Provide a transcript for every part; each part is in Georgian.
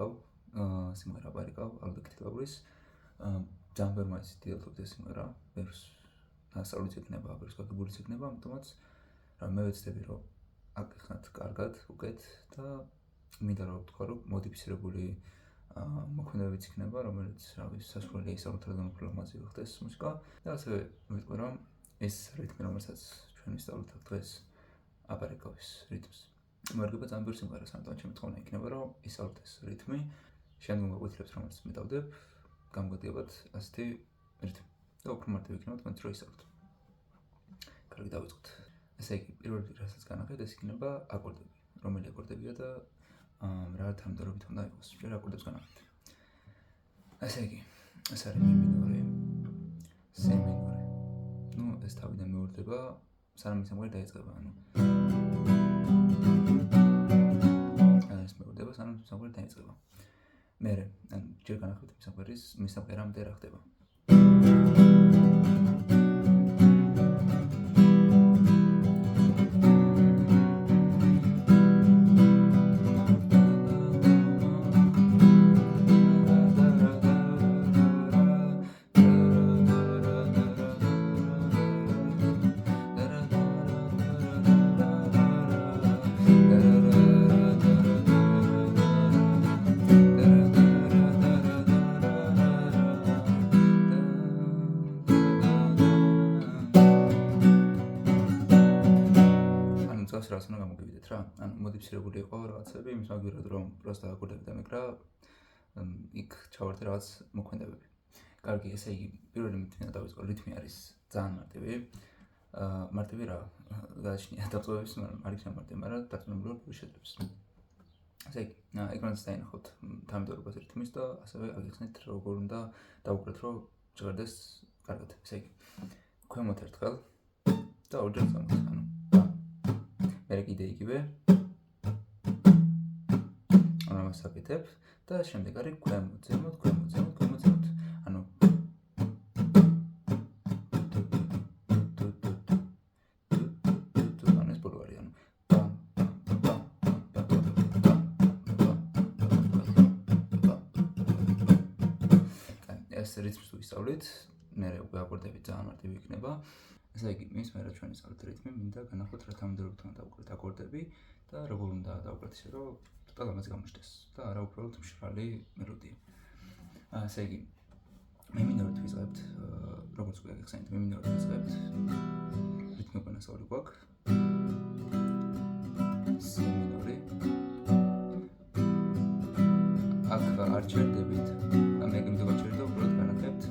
აპარიკავ, სიმღერა აპარიკავ, ალდექთილავრის. ძალიან ბევრი მაინც იდეალურად ეს სიმღერა, ბევრს დასავლით იქნება, ბევრს გაგებულიც იქნება, ამიტომაც მე ვეცდები, რომ აკითხნათ კარგად, უკეთ და მინდა რომ ვთქვა, რომ მოდიფიცირებული მოქმედებებიც იქნება, რომელიც სასურველია ისწავლოთ რადგან ლამაზი ხდეს მუსიკა და ასევე ვიტყვი, რომ ეს რიტმი, რომელსაც ჩვენ ვისწავლოთ დღეს აპარიკავის რიტმს. მოერგება ძალიან ბევრი სიმღერას, ამიტომ ჩემი თხოვნა იქნება, რომ ისწავლოთ ეს რიტმი, შემდგომ გაგვეთილებს, რომელიც მეტავდებ, გამოგდიებათ ასეთი რიტმი. და უფრო მარტივი იქნება თქვენც რომ ისწავლოთ. კარგი, დავიწყოთ. ესე იგი, პირველი რასაც განახეთ, ეს იქნება აკორდები. რომელი აკორდებია და რა თანმიმდევრობით უნდა იყოს. ჯერ აკორდებს განახეთ. ესე იგი, ეს არის მი მინორი, სი მინორი. ნუ ეს თავიდან მეორდება, სანამ სიმღერა დაიწყება, ეს მეორდება, სანამ სიმღერა დაიწყება. მერე, ჯერ განახეთ სიმღერამდე რა ხდება. რას უნდა გამოგივიდეთ რა? ანუ მოდიფიცირებული იყო რაღაცები, იმის მაგალითად რომ პროსტა აკორდები და მეკრა იქ ჩავარდე რაღაც მოქმედებები. კარგი, ესე იგი, პირველი მითინა დავიწყო, რიტმი არის ძალიან მარტივი. მარტივი რა, გააჩნია დაწვევების, მაგრამ არ იქნება მარტივი, მაგრამ დაწვებულობ შეძლებს. ესე იგი, ეკრანზე დაინახოთ თანმიმდევრობას რიტმის და ასევე აგიხსნით როგორ უნდა დავუკრეთ, რომ ჟღერდეს კარგად. ესე იგი, ქვემოთ ერთხელ და ორჯერ ზემოთ, ანუ მერე კიდე იგივე. ამას აკეთებ და შემდეგ არის ქვემოთ, ზემოთ, ქვემოთ, ზემოთ, ქვემოთ, ზემოთ. ანუ ეს ბოლო არის, ანუ ეს რიტმს თუ ისწავლით, მერე უკვე აკორდები ძალიან მარტივი იქნება. ესე იგი, მის მერე ჩვენ ისწავლეთ რიტმი, მინდა განახოთ რა თანმიმდევრობით უნდა დავუკრეთ აკორდები და როგორ უნდა დავუკრეთ ისე, რომ ცოტა ლამაზი გამოჩნდეს და არა უბრალოდ მშრალი მელოდია. ესე იგი, მე მინორით ვიწყებთ, როგორც უკვე გახსენეთ, მე მინორით ვიწყებთ. რიტმი უკვე ნასწავლი გვაქვს. სი მინორი. აქ არ ჩერდებით. მე გინდა ჩერდო, უბრალოდ განახებთ.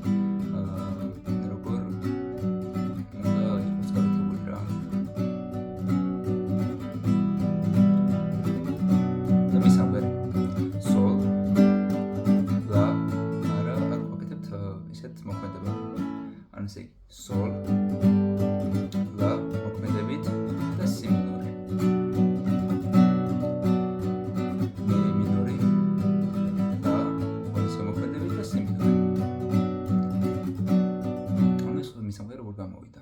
Sol, La, მოქმედებით და Si მინორი. Mi მინორი, La, ისე მოქმედებით და Si მინორი. ანუ ეს მისამღერა როგორ გამოვიდა.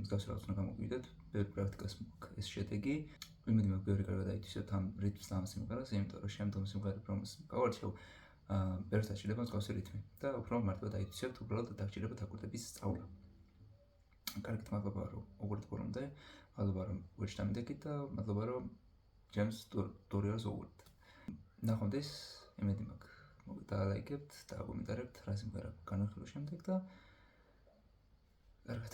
გასაუბროთ უნდა გამოვიდეთ, ბევრი პრაქტიკას მოაქვს ეს შედეგი. იმედი მაქვს ბევრი კარგად აითვისებთ ამ რიტმს და ამ სიმღერას, იმიტომ რომ შემდგომ სიმღერებს რომელს გავარჩევ, ბევრს დაჭირდება მსგავსი რიტმი და უფრო მარტივად აითვისებთ, უბრალოდ დაგჭირებათ აკორდების სწავლა. კარგით, მადლობა რომ უყურეთ ბოლომდე, მადლობა რომ ვეჩნდით და მადლობა რომ ჩემს ტუტორიალს უყურეთ. ნახვამდის, იმედი მაქვს მოგდალაიქებთ და კომენტარებთ რა სიმღერა განახილოს შემდეგ და კარგად.